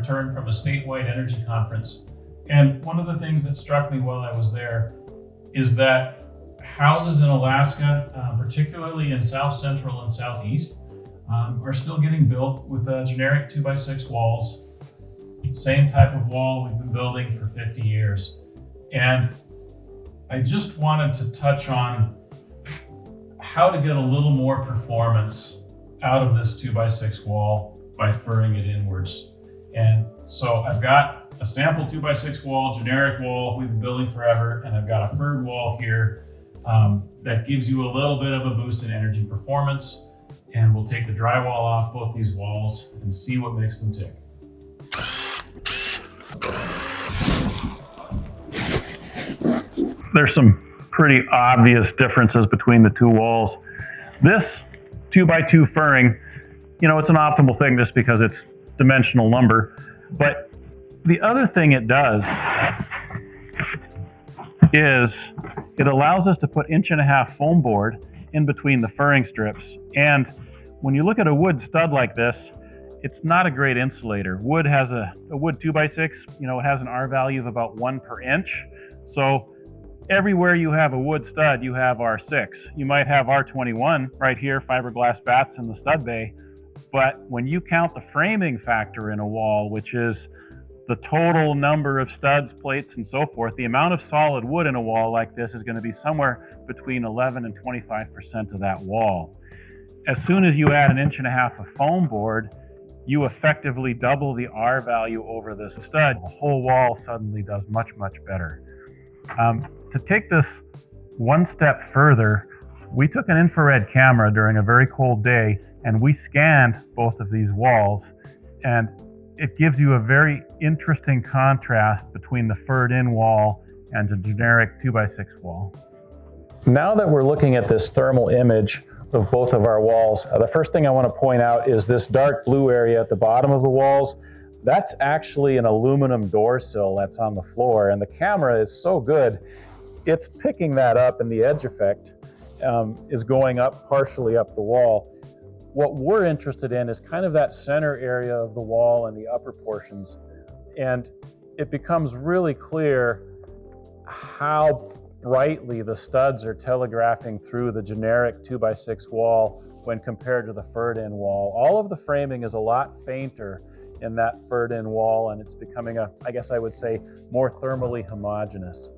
returned from a statewide energy conference. And one of the things that struck me while I was there is that houses in Alaska, particularly in South Central and Southeast, are still getting built with generic 2x6 walls. Same type of wall we've been building for 50 years. And I just wanted to touch on how to get a little more performance out of this 2x6 wall by furring it inwards. And so I've got a sample 2x6 wall, generic wall we've been building forever, and I've got a furred wall here that gives you a little bit of a boost in energy performance. And we'll take the drywall off both these walls and see what makes them tick. There's some pretty obvious differences between the two walls. This 2x2 furring, you know, it's an optimal thing just because it's dimensional lumber. But the other thing it does is it allows us to put 1.5" foam board in between the furring strips. And when you look at a wood stud like this, it's not a great insulator. Wood has a wood 2x6, you know, it has an R value of about 1 per inch. So everywhere you have a wood stud, you have R6. You might have R21 right here, fiberglass bats in the stud bay. But when you count the framing factor in a wall, which is the total number of studs, plates, and so forth, the amount of solid wood in a wall like this is going to be somewhere between 11 and 25% of that wall. As soon as you add 1.5 inches of foam board, you effectively double the R value over this stud. The whole wall suddenly does much, much better. To take this one step further, we took an infrared camera during a very cold day and we scanned both of these walls, and it gives you a very interesting contrast between the furred in wall and the generic 2x6 wall. Now that we're looking at this thermal image of both of our walls, the first thing I want to point out is this dark blue area at the bottom of the walls. That's actually an aluminum door sill that's on the floor, and the camera is so good, it's picking that up, and the edge effect is going up partially up the wall. What we're interested in is kind of that center area of the wall and the upper portions, and it becomes really clear how brightly the studs are telegraphing through the generic 2x6 wall when compared to the furred in wall. All of the framing is a lot fainter in that furred in wall, and it's becoming I guess I would say, more thermally homogeneous.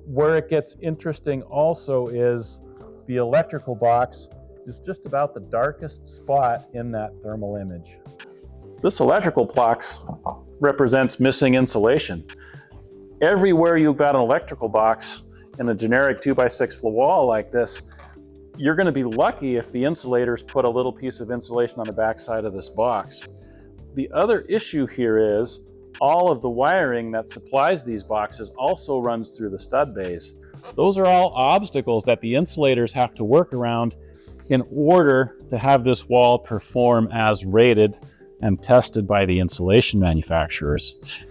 Where it gets interesting also is the electrical box is just about the darkest spot in that thermal image. This electrical box represents missing insulation. Everywhere you've got an electrical box in a generic 2x6 wall like this, you're going to be lucky if the insulators put a little piece of insulation on the backside of this box. The other issue here is all of the wiring that supplies these boxes also runs through the stud bays. Those are all obstacles that the insulators have to work around in order to have this wall perform as rated and tested by the insulation manufacturers.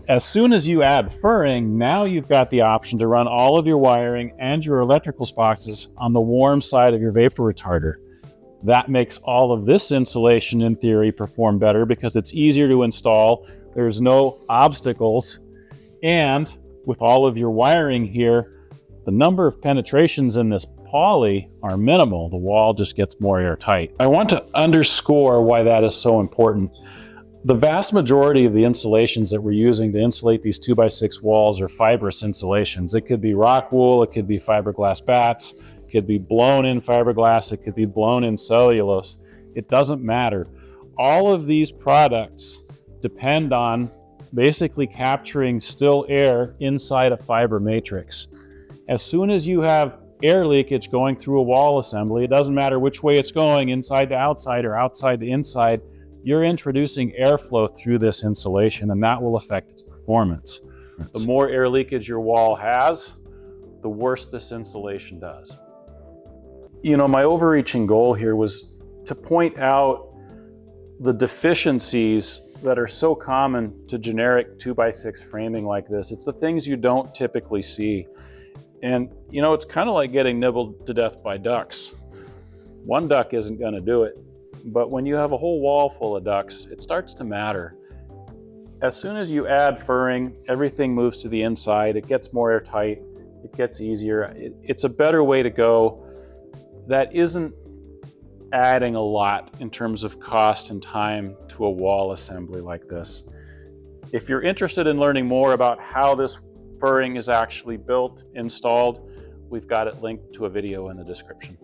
As soon as you add furring, now you've got the option to run all of your wiring and your electrical boxes on the warm side of your vapor retarder. That makes all of this insulation, in theory, perform better because it's easier to install. There's no obstacles. And with all of your wiring here, the number of penetrations in this poly are minimal. The wall just gets more airtight. I want to underscore why that is so important. The vast majority of the insulations that we're using to insulate these 2x6 walls are fibrous insulations. It could be rock wool, it could be fiberglass bats, it could be blown in fiberglass, it could be blown in cellulose. It doesn't matter. All of these products depend on basically capturing still air inside a fiber matrix. As soon as you have air leakage going through a wall assembly, it doesn't matter which way it's going, inside to outside or outside to inside, you're introducing airflow through this insulation, and that will affect its performance. The more air leakage your wall has, the worse this insulation does. You know, my overreaching goal here was to point out the deficiencies that are so common to generic 2x6 framing like this. It's the things you don't typically see. And you know, it's kind of like getting nibbled to death by ducks. One duck isn't going to do it. But when you have a whole wall full of ducks, it starts to matter. As soon as you add furring, everything moves to the inside. It gets more airtight. It gets easier. It's a better way to go. That isn't adding a lot in terms of cost and time to a wall assembly like this. If you're interested in learning more about how this furring is actually built, installed, we've got it linked to a video in the description.